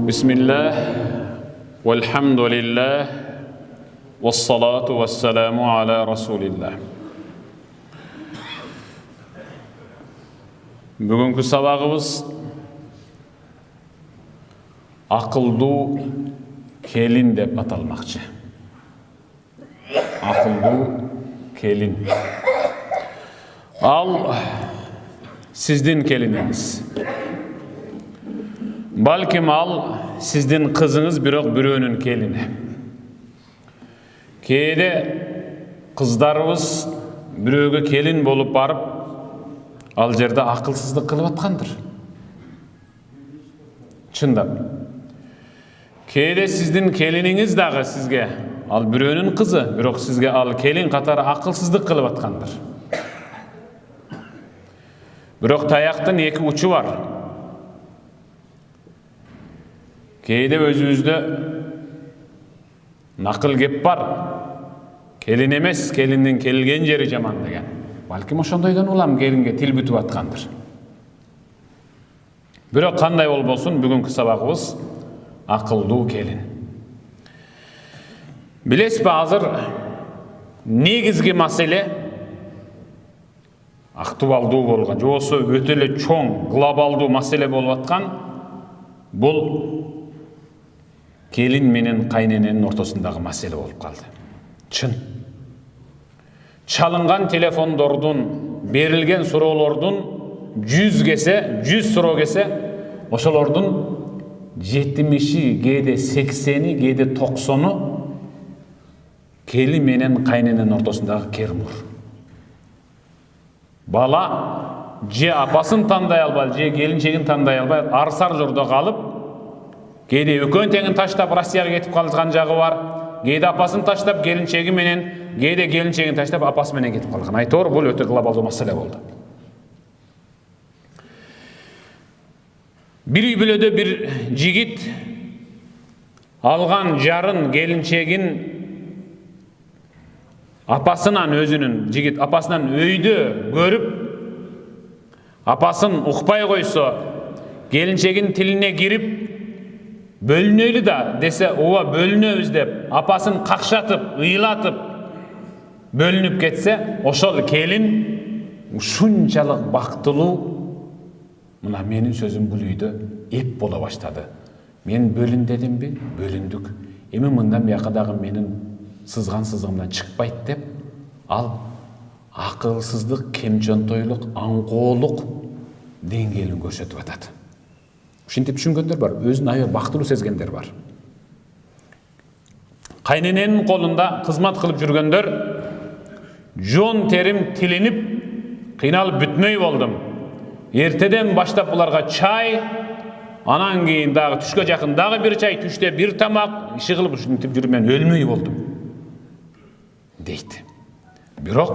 Bismillah, velhamdülillah, vessalatu vesselamu ala Rasulillah. Bugünkü sabağımız akıllı kelin dep atalmakçı. Akıllı kelin. Al sizdin kelininiz. Balkim al sizdin kızınız biröөнүн kelini. Keyde kızlarыбыз biröөгө kelin bolup barıp al жерде акылсыздык кылып аткандыр. Чындап. Keyde sizdin keliniңиz дагы sizge al biröөнүн kızı, бирок sizge al kelin катары акылсыздык кылып аткандыр. Бирок таяктын эки учу бар. Кейде өзүбүздө накыл кеп бар. Келин эмес, келиндин келген жери жаман деген. Балким ошондойдон улам келинге тил бүтүп аткандыр. Бирок кандай болбосун, бүгүнкү сабагыбыз акылдуу келин. Билесизби, азыр негизги маселе актуалдуу болгон, жобосу өтө эле чоң, глобалдуу маселе болуп аткан бул келин менен кайнененин ортосундагы маселе болуп калды. Чын. Чалынган телефондордун, берилген суроолордун 100 кесе, 100 суроо кесе, ошолордун 70-и, кээде 80-и, кээде 90-у келин менен кайнененин ортосундагы кермур. Бала же апасын тандай албай, же келинчегин тандай албай, арсар жордо калып, кээде экөөнүн теңин таштап Россияга кетип калган жагы бар. Кээде апасын таштап келинчеги менен, кээде келинчегин таштап апасы менен кетип калган. Айтор, бул өтө глобалдуу маселе болду. Бир үй бүлөдө бир жигит алган жарын келинчегин апасынан, өзүнүн жигит апасынан өйдө көрүп, апасын укпай койсо, келинчегин тилине кирип бөлүнөлү да десе, ооба бөлүнөбүз деп апасын какшатып, ыйлатып бөлүнүп кетсе, ошол келин ушунчалык бактылуу, мына менин сөзүм бул үйдө эп боло баштады. Мен бөлүн дедимби? Бөлүндүк. Эми мындан бияка дагы менин сызган сызыгымдан чыкпайт деп, ал акылсыздык, кемчонтойлук, аңкоолук деңгээлин көрсөтүп атат. Ушинтип түшүнгөндөр бар, өзүн аябай бактылуу сезгендер бар. Кайнененин колунда кызмат кылып жүргөндөр жон терим тилинип, кыйналып бүтмөй болдум. Эртеден баштап буларга чай, анан кийин дагы түшкө жакын дагы бир чай, түштө бир тамак, иши кылып ушинтип жүрүп мен өлмөй болдум дейт. Бирок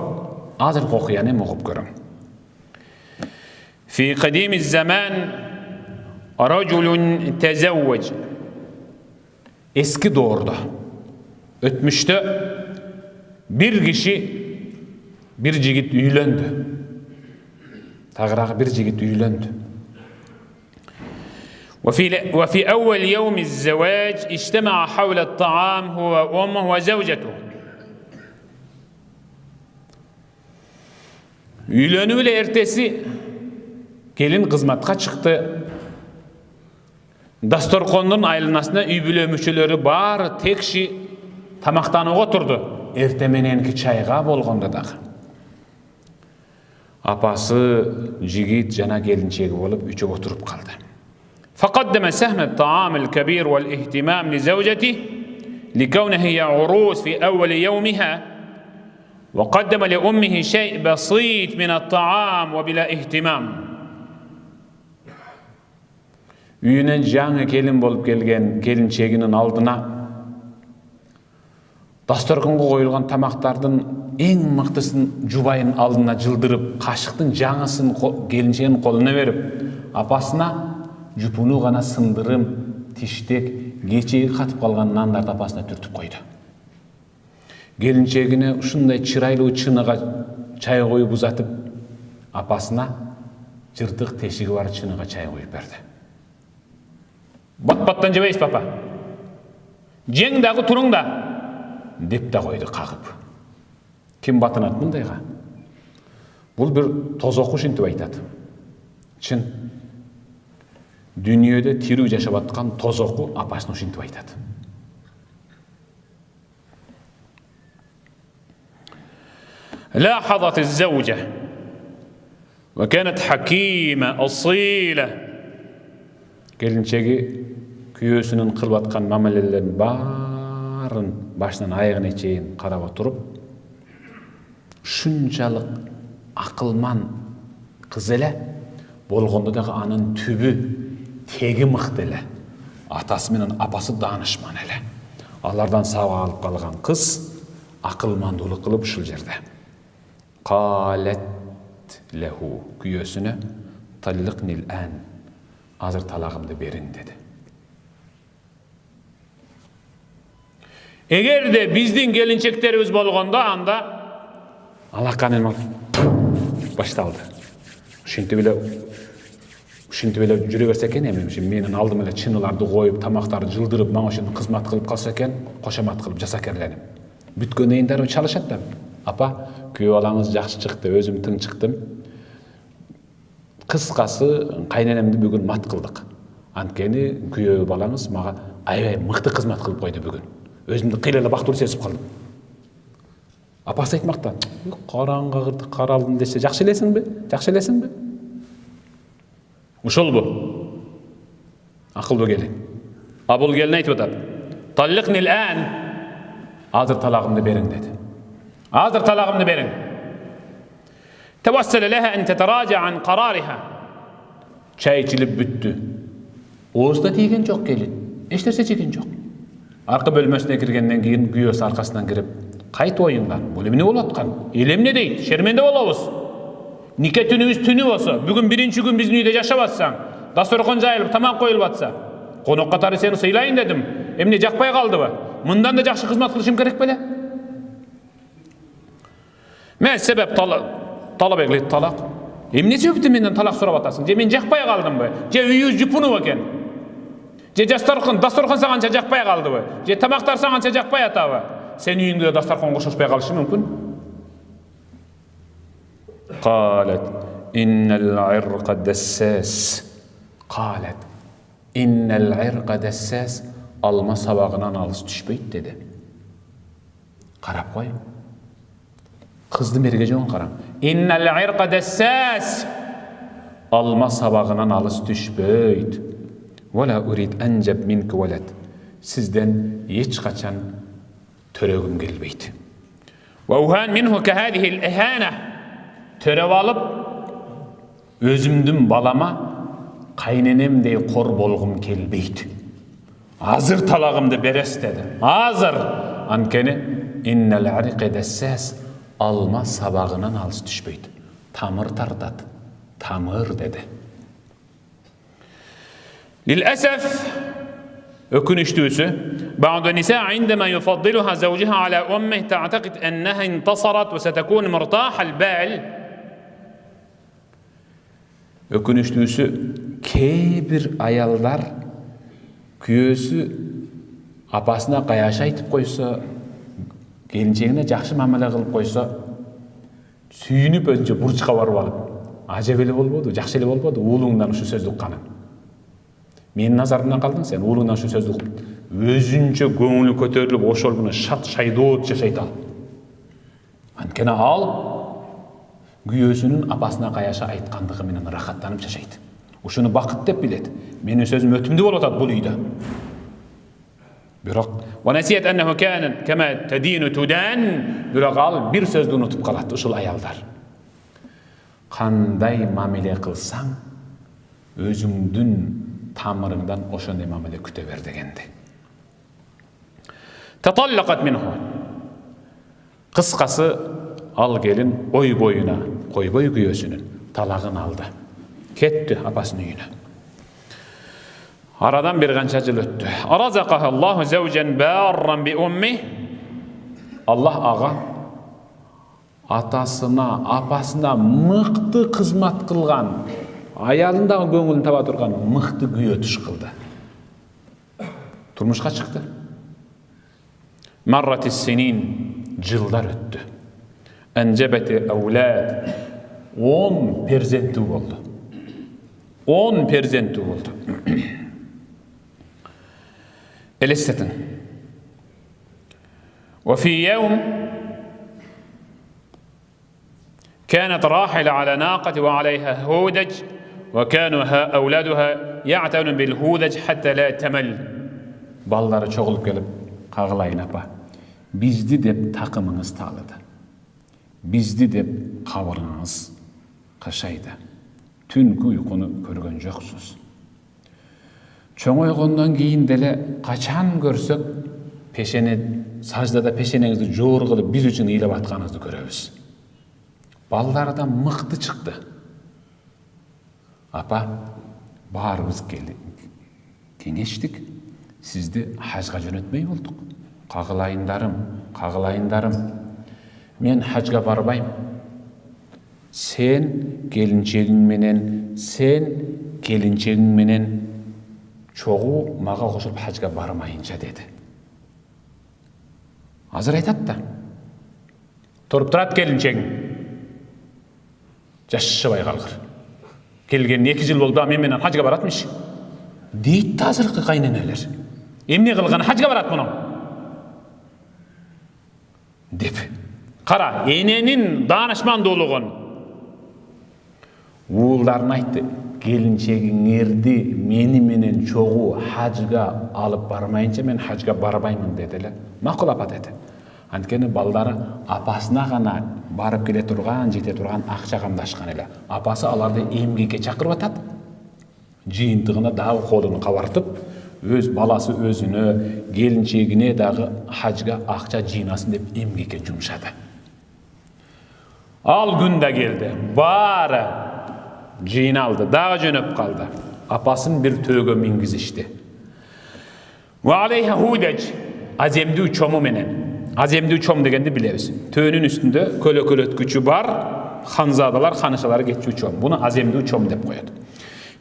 азыркы окуяны окуп көрөм. Фи кадими заман рajulun tezawwaj. Eski doğruda, ötmüşte bir kişi, bir jigit üylöndü. Tağırağı bir jigit üylöndü. وفي أول يوم الزواج اجتمع حول الطعام هو وأمه وزوجته. Üylönüyle ertesi gelin kızmatka çıktı. Dastorkondun aylанасына үй бүлө мүчөлөрү баары текши тамактанууга отурду. Эрте мененки чайга болгондо дагы. Апасы, жигит жана келинчеги болуп үчөө отуруп калды. فقدم سهم الطعام الكبير والاهتمام لزوجته لكونها هي عروس في أول يومها وقدم لأمه شيء بسيط من الطعام وبلا اهتمام. Үйүнө жаңы келин болуп келген келинчегинин алдына дасторконго коюлган тамактардын эң мыктысын жубайын алдына жылдырып, кашыктын жаңысын келинчегинин колуна берип, апасына жупуну гана сындырым, тиштек, кечеги катып калган нандарды апасына түртүп койду. Келинчегине ушундай чырайлуу чыныга чай коюп узатып, апасына жыртык тешиги бар чыныга чай коюп берди. Батпаттан жебейсіз папа. Жең дағы тұрың да. Деп та қойды қағып. Кем батынады мұндайға? Бұл бір тозоқу шынтып айтады. Шын. Дүниеде тирүү жашап атқан тозоқу апасын шынтып айтады. لاحظت الزوجة وكانت حكيمة أصيلة. Келіншегі күйеусінің қылып атқан мамалелерін барын башынан аяғына чейін қарап отырып, шунчалық ақылман қыз еле, болғанда дағы анын түбі тегі мықты еле. Атасы менен апасы данышман еле. Алардан сабақ алып қалған қыз ақылмандылық қылып шул жерде. Қалет леху, күйесіне таллиқнил ан, азыр талағымды берін деді. Егер де біздің келіншектеріміз болғанда, анда алақанын башталды. Үшінті біле жүре берсе екен, менің алдым еле чыныларды қойып, тамақтарды жылдырып, маңа үшін қызмат қылып қалса екен, қошамат қылып жасакерленіп. Бүткөн eyindarым çalışat da. Apa, kүйөө балаңыз жақсы шықты, өзім тың шықтым. Қысқасы, қайненемді бүгін мат қылдық. Анткени күйөө балаңыз маға аябай мықты қызмат қылып қойды бүгін. Өзімді қилелі бақтыр сезіп қалдым. Апасы айтмақта, қараңға қырды, қаралдым десе, жақсы елесің бе? Жақсы елесің бе? Ушол бұл. Ақылды келін. Абыл келін айтып отады. Таллиқнил ан, азыр талағымды берің деді. Азыр талағымды берің. Tavassala laha an tataraja an qarariha. Çay içilip büttü. Oğuzda tiygen çok gelin. Eşterse çeken çok. Arka bölmesine kirgenden keyin güyös arkasından kirip, kayıt oyundan. Bu emine olatkan. Elem ne deydi? Şermende olabız. Nikah tünümüz tünü olsa, bugün birinci gün bizim uyda yaşabazsan, dasturxon jayılıp, tamam koyulup atsa, konuk katarı seni sıylayın dedim. Emine jakpay kaldı mı? Mından da jakşı hizmet kılışım gerek böyle. Men sebep talap egleydi talak. Emine sebepti menden talak sorap atasın. Je men jakpay kaldım mı? Je uyuz jupunu eken. Je dasturxon sagança jakpay kaldı mı? Je tamaktar sagança jakpay atabı. Sen uyunda dasturxon koşuşpay kalışı mümkün. قالت إن العرق دساس. قالت إن العرق دساس. Alma sabağından alыс düşpeyt dedi. Qarap koy. Kızdı merge joğun qaram. İnnel irqa dessas. Alma sabağından alыс düşpeyt. Wala urid anjab minki walad. Sizden hiç kaçan törögüm gelbeyt. Wa uhan minhu ka hadihi al-ihana. Törev alıp özümdün balama kaynenemdey kor bolgum kelbeyt. Hazır talağımdı beres dedi. Hazır. Ankeni innel ariqe dessas. Alma sabağından alыс düşpeydi. Tamır tardat. Tamır dedi. Lil'esef ökünüştüğüsü بعض النساء عندما يفضلها زوجها على أمه تعتقد أنها انتصرت وستكون مرتاح البال. Ökünüştüğüsü kebir ayallar kүйөөсү апасына каяша айтып койсо, келинчегине жакшы мамиле кылып койсо, сүйүнүп өзүнчө бурчка барып алып, ажап эле болбоду, жакшы эле болбоду, уулуңдан ушу сөздү укканың. Менин назарымдан калдың сен, уулуңдан ушу сөздү укуп, өзүнчө көңүлү көтөрүлүп, ошол күнү шат шайдоот жашайт ал. Анткени ал күйөөсүнүн апасына каяша айткандыгы менен рахаттанып жашайт. Ушуну бакыт деп билет. Менин сөзүм өтүмдүү болуп атат бул үйдө. Бирок, "Ванасият аннаху канат кама тадину тудан", бирок ал бир сөздү унутуп калат ушул аялдар. Кандай мамиле кылсаң, өзүңдүн тамырыңдан ошондой мамиле күтө бер дегенди. Таталлaqat minhu. Кыскасы, ал келин ой боюна, койбой күйөөсүнүн талагын алды. Кетти апасынын үйүнө. Aradan bir qancha jыл öttü. Arazaqaha Allahu zawjan barran bi ummi. Allah ağa atasına, apasına mıқты kızmat kılgan, ayalındağı көңілін таба turgan mıқты kүйö tuş kıldı. Turmuşka çıktı. Marratis sinin, yıllar öttü. Encebeti evlad, 10 perzenti oldu. 10 perzenti oldu. Elessetin. Ve fi yevm كانت راحلة على ناقة وعليها هودج وكانوا أولادها يعتنون بالهودج حتى لا تمل. Balları çoğulup gelip kağılayın apa. Bizdi dep takımınız tağladı. Bizdi dep kavırınız kaşaydı. Tünkü uykunu körgön joksuz. Çoğun oygundan keyin dele kaçan görsek peşene sajdada peşenenizi joor kılıp biz üçün iylep atkanızды göröbüz. Ballardan mıktı çıktı. Apa, barыбыз kеңешtik. Sizdi hajga jönötmey olduk. Kağılayındarım. Men hajga barbayım. Sen gelinçegiň menen çoğu maga koşup hajga barmayınca dedi. Hazır aytat da. Turup turat gelinçegiň. Jaşşabay kalgır. Kelgen 2 yıl oldu, men menen hajga baratmış. Deyit de hazırkı kayneneler. Emne kılgın hajga barat bunu. Dep. Kara, enenin danışman doluğun. Uğullarına aytdı. Gelinçegiň erdi meni menen çoğu hajga alıp barmayınca men hajga barbaymın dediler. Makul apa dedi. Antkeni baldары apasına gana barıp kele turgan, jete turgan akça kamdaşkan ele. Apası alarda emgekке çakırıp atat. Jıyıntığına dağı kolunu kavartıp, öz balası özünü, gelinçegine dağı hajga akça jıynasın dep emgekке jumşadı. Al günde geldi. Bari jıynaldı, dağı jönöp kaldı. Apasın bir tögö mingizişti. Ve aleyha hudec, azemdi çomu menen. Azemdi çom degendi bileriz. Töөнün üstünde kölötküçü var, hanzadalar, hanışalar geçiyor çom. Bunu azemdi çom dep koyat.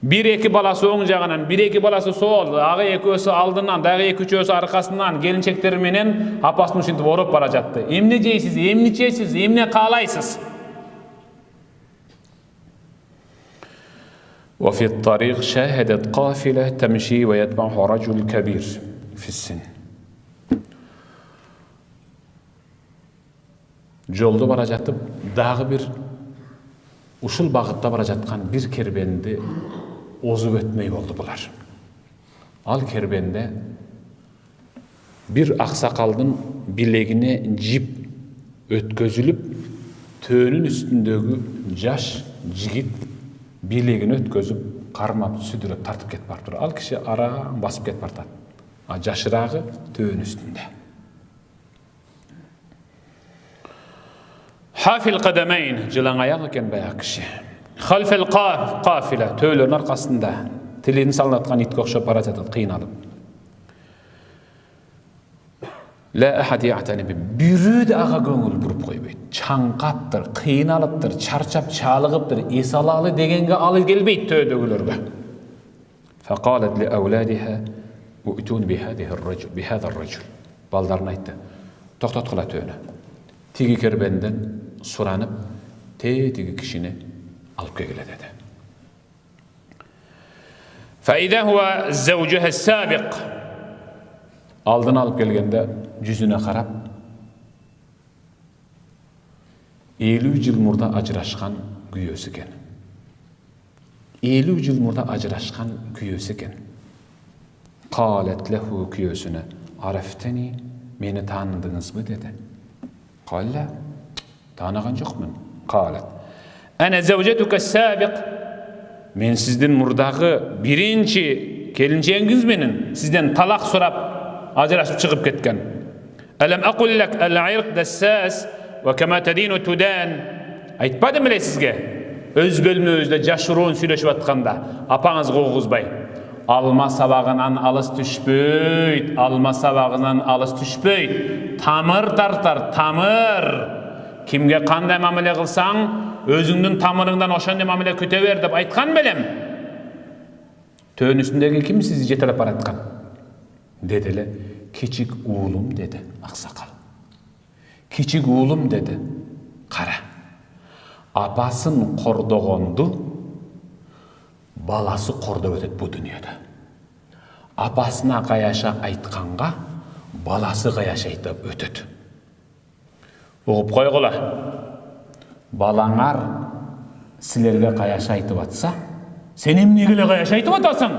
Bir eki balası oň jagынан, bir eki balası sol, ağı ekөөsü aldından, dağı eküçөөsü arkasından gelinçekleri menen apasyny uşintip orup bara jatty. Emne jeysiz, emne içesiz, emne kalaysız? Ve fi't tariq şahedet qafile temşi ve yetba'uha racul kebir fi's-sin. Jolda bara jatyp, dağı bir uşul bagытta bara jatkan bir kerbendi ozup ötmey boldu bular. Al kerbende bir aksakaldın bilegine jip ötközülüp, töөнün üstündögü jaş jigit bilegini ötközüp, karmap, südürüp, tartıp ketip barıp dur. Al kişi ara basıp ketip bartat. Jaşırağı töөнün üstünde. Hafil kademeyn, jılan ayak eken bayak kişi. Halfel kafile, töölörün arkasında. Tilini salınatkan itki okşap bara jatat, kıynalıp. La ahad ya'tani bi. Biri de ağa göngül burup koybaydı. Çankaptır, kıynalıptır, çarçap çalıgıptır, esalalı degenge alı gelbeydi töödögülörge. Faqalet li evladiha u'tun bihadar racul. Baldarına aytdı. Toktat kıla töönü. Tigi kerbenden suranıp, tigi kişini alıp gegile dedi. فَاِذَا هُوَ زَوْجُهَ السَّابِقِ. Aldın alıp gelgende yüzüne karap, 50 yıl murda ajraşkan güyösü eken. 50 yıl murda ajraşkan güyösü eken. Qalet lehu güyösüne, arafteni, meni tanıdınız mı dedi. Qalla, tanıgan jokmun. Qalet, ana zawjatuka as-sabiq. Men sizdin murdağı birinci kelinçeğiniz menen sizden talak sorap ajraşıp çıkıp ketken. Alam aqul lak al-irq dassas ve kema tadinu tudan. Aytpadım bile sizge. Öz bölmöözde jaşıroon süйлöşüp atkanda apaňyz goğuzbay. Alma sabagынан alыс düşpöýt, alma sabagынан alыс düşpöýt. Tamır tartar, tamır. Kimge kanday mamile kılsaň, özüňdün tamırından oşandy mamile köte ber dep aytkan belem. Töön üstündeki kim sizi jetelep baratkan? Dediler, "Kiçik oğlum," dedi aksakal. "Kiçik oğlum," dedi. "Kara. Apasın kordogondu, balası kordop ötөт bu dünyada. Apasına kayaşa aytkanга, balası kayaşa aytıp ötөт. Uğup koygula. Balаңар силерге каяша айтып атса, сен эмнегеле каяша айтып атасың?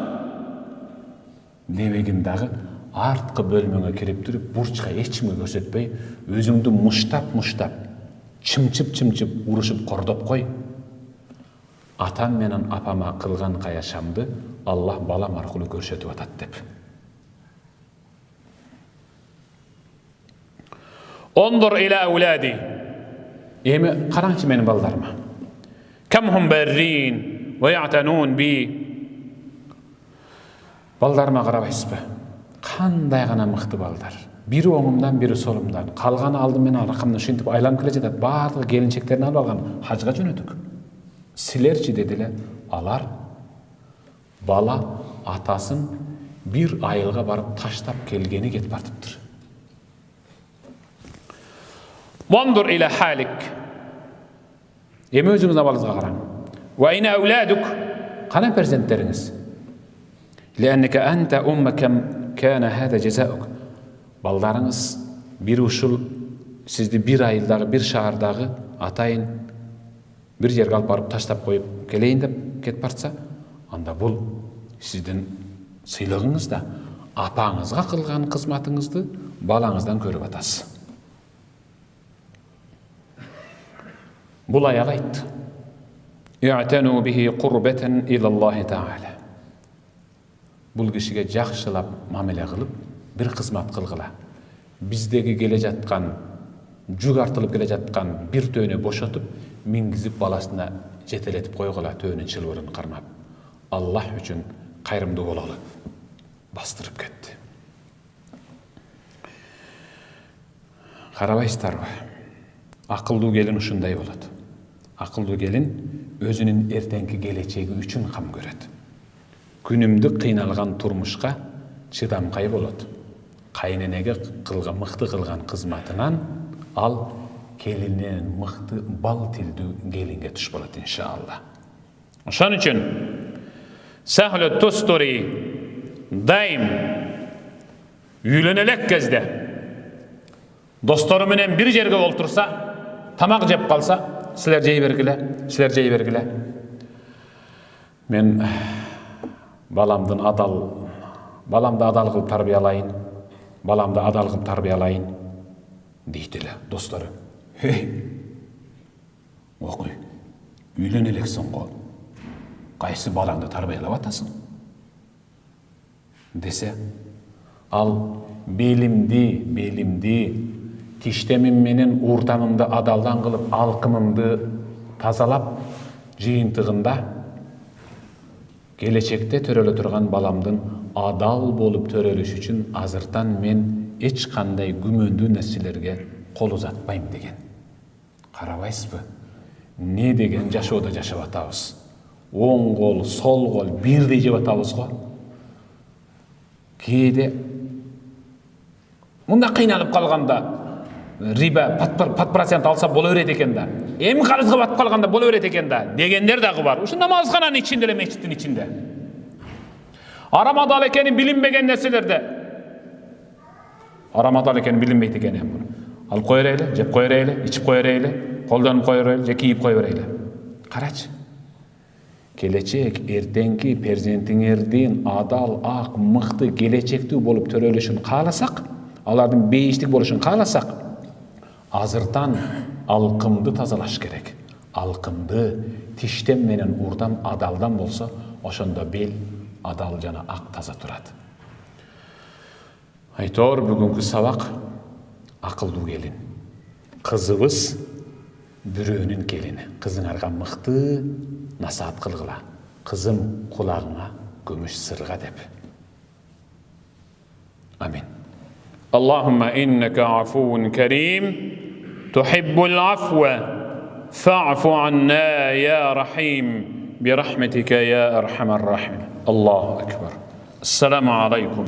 Дебегин дагы арткы бөлмөңө кирип туруп, бурчка эчкимге көрсөтпөй, өзүңдү муштап, чымчып урушуп кордоп кой. Атам менен апама кылган каяшамды Аллах балам аркылуу көрсөтүп атат деп. Ondur ila auladi. Эми караңчы менин балдарыма. Kam hum barrin wa ya'tanun bi. Балдарыма карабайсызбы? Кандай гана мыкты балдар. Бири оңумдан, бири солумдан. Калганы алдым менен аркамдан ушинтип айланып келе жатат. Баардыгы келинчектерин алып алган. Хажга жөнөдүк. Силерчи дедиле, алар бала атасын бир айылга барып таштап келгени кетип бартыптыр. Vandur ila halik. Эми өзүңүз абалыңызга караң. Wa ina auladuk. Кана перзенттериңиз? لأنك أنت أمك كان هذا جزاؤك. Балдарыңыз бир ушул сизди бир айылдагы, бир шаардагы атайын бир жерге алып барып таштап коюп келейин деп кетип бартса, анда бул сиздин сыйлыгыңыз да апаңызга кылган кызматыңызды балаңыздан көрүп атасыз. Бул аял айтты. I'tanu bihi qurbatan ila Allah ta'ala. Бул кишиге жакшылап мамиле кылып, бир кызмат кылгыла. Биздеги келе жаткан, жүк артылып келе жаткан бир төөнө бошотуп, мингизип баласына жетелетип койгула, төөнүн чылбырын кармап. Аллах үчүн кайрымдуу бололу. Бастырып кетти. Карабайсыздарбы? Акылдуу келин ушундай болот. Акылдуу келин өзүнүн эртеңки келечеги үчүн кам көрөт. Күнүмдүк кыйналган турмушка чыдамкай болот. Кайненеге кылган мыкты кылган кызматынан ал келинен мыкты бал тилдүү келинге туш болот иншалла. Ошон үчүн Сахлу Тустури дайым үйлөнө элек кезде достору менен бир жерге олтурса, тамак жеп калса, силер жей бергиле. Мен баламды адал кылып тарбиялайын, дейтілі достары. Оқый, үйлен елексің ғой, қайсы балаңды тарбиялап атасың? Десе, ал белимди, тиштемим менен уртамымды адалдан кылып, алкымымды тазалап, жыйынтыгында келечекте төрөлө турган баламдын адал болуп төрөлүш үчүн азыртан мен эч кандай күмөндүү нерселерге кол узатпайм деген. Карабайсызбы? Не деген жашоодо жашап атабыз? Оң кол, сол кол бирдей жеп атабыз го. Кээде мында кыйналып калганда риба пат процент алса боло берет экен да. Эми карызга батып калганда боло берет экен да дегендер дагы бар. Ушу намазкананын ичинде эле, мечиттин ичинде. Арам адал экени билинбеген нерселерде. Арам адал экени билинбейт экен эми. Алып кое берели, жеп кое берели, ичип кое берели, колдонуп кое берели, же кийип кое берели. Карачы. Келечек эртеңки перзентиңердин адал, ак, мыкты, келечектүү болуп төрөлүшүн кааласак, алардын бейиштик болушун кааласак, азыртан алкымды тазалаш керек. Алкымды тиштем менен урдам адалдан болсо, ошондо бел адал жана ак таза турат. Айтор бүгүнкү сабак акылдуу келин. Кызыбыз бирөөнүн келини. Кызыңарга мыкты насаат кылгыла. Кызым кулагыңа күмүш сырга деп. Амин. Аллахумма иннака афуун карим, тухиббул афва, фа'фу анна я рахим, برحمتك يا أرحم الراحمين. الله أكبر. السلام عليكم.